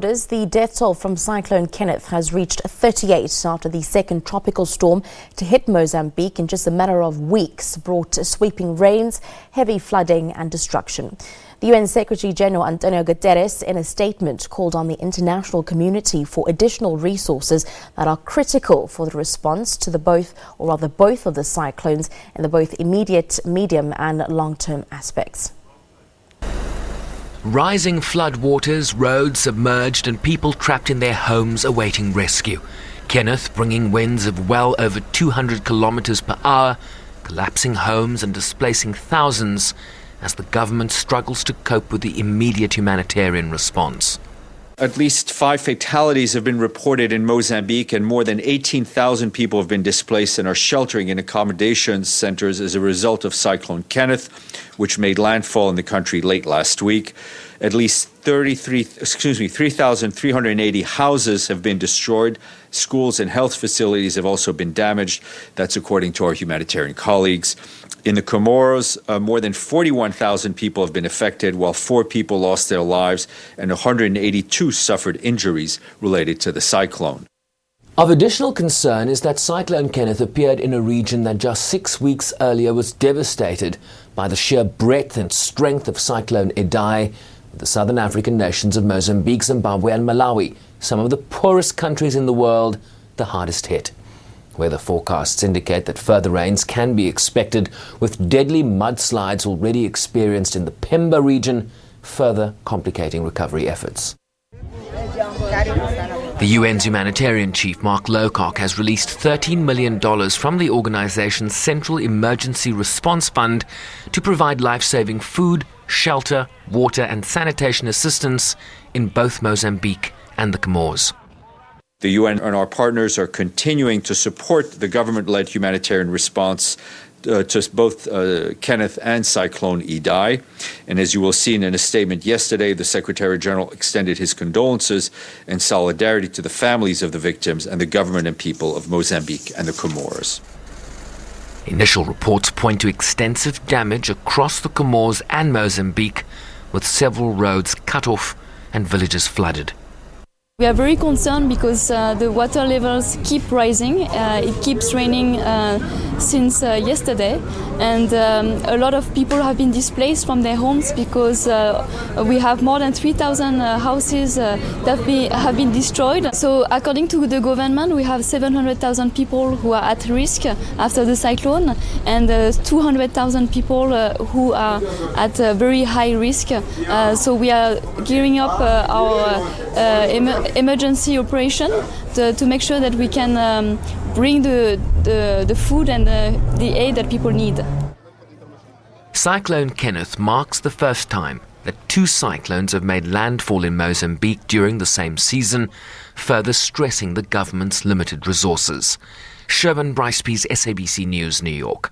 The death toll from Cyclone Kenneth has reached 38 after the second tropical storm to hit Mozambique in just a matter of weeks brought sweeping rains, heavy flooding and destruction. The UN Secretary General António Guterres, in a statement, called on the international community for additional resources that are critical for the response to both of the cyclones in the both immediate, medium and long-term aspects. Rising floodwaters, roads submerged and people trapped in their homes awaiting rescue. Kenneth bringing winds of well over 200 kilometers per hour, collapsing homes and displacing thousands as the government struggles to cope with the immediate humanitarian response. At least 5 fatalities have been reported in Mozambique, and more than 18,000 people have been displaced and are sheltering in accommodation centers as a result of Cyclone Kenneth, which made landfall in the country late last week. At least 3,380 houses have been destroyed. Schools and health facilities have also been damaged. That's according to our humanitarian colleagues. In the Comoros, more than 41,000 people have been affected, while 4 people lost their lives and 182 suffered injuries related to the cyclone. Of additional concern is that Cyclone Kenneth appeared in a region that just 6 weeks earlier was devastated by the sheer breadth and strength of Cyclone Idai, with the southern African nations of Mozambique, Zimbabwe and Malawi, some of the poorest countries in the world, the hardest hit. Weather forecasts indicate that further rains can be expected, with deadly mudslides already experienced in the Pemba region, further complicating recovery efforts. The UN's humanitarian chief, Mark Lowcock, has released $13 million from the organization's Central Emergency Response Fund to provide life-saving food, shelter, water and sanitation assistance in both Mozambique and the Comores. The UN and our partners are continuing to support the government-led humanitarian response to both Kenneth and Cyclone Idai. And as you will see in a statement yesterday, the Secretary General extended his condolences and solidarity to the families of the victims and the government and people of Mozambique and the Comores. Initial reports point to extensive damage across the Comores and Mozambique, with several roads cut off and villages flooded. We are very concerned because the water levels keep rising. It keeps raining since yesterday, and a lot of people have been displaced from their homes because we have more than 3,000 houses that have been destroyed. So according to the government, we have 700,000 people who are at risk after the cyclone, and 200,000 people who are at very high risk. So we are gearing up our emergency operation to make sure that we can bring the food and the aid that people need. Cyclone Kenneth marks the first time that 2 cyclones have made landfall in Mozambique during the same season, further stressing the government's limited resources. Sherman Bryce-Pease, SABC News, New York.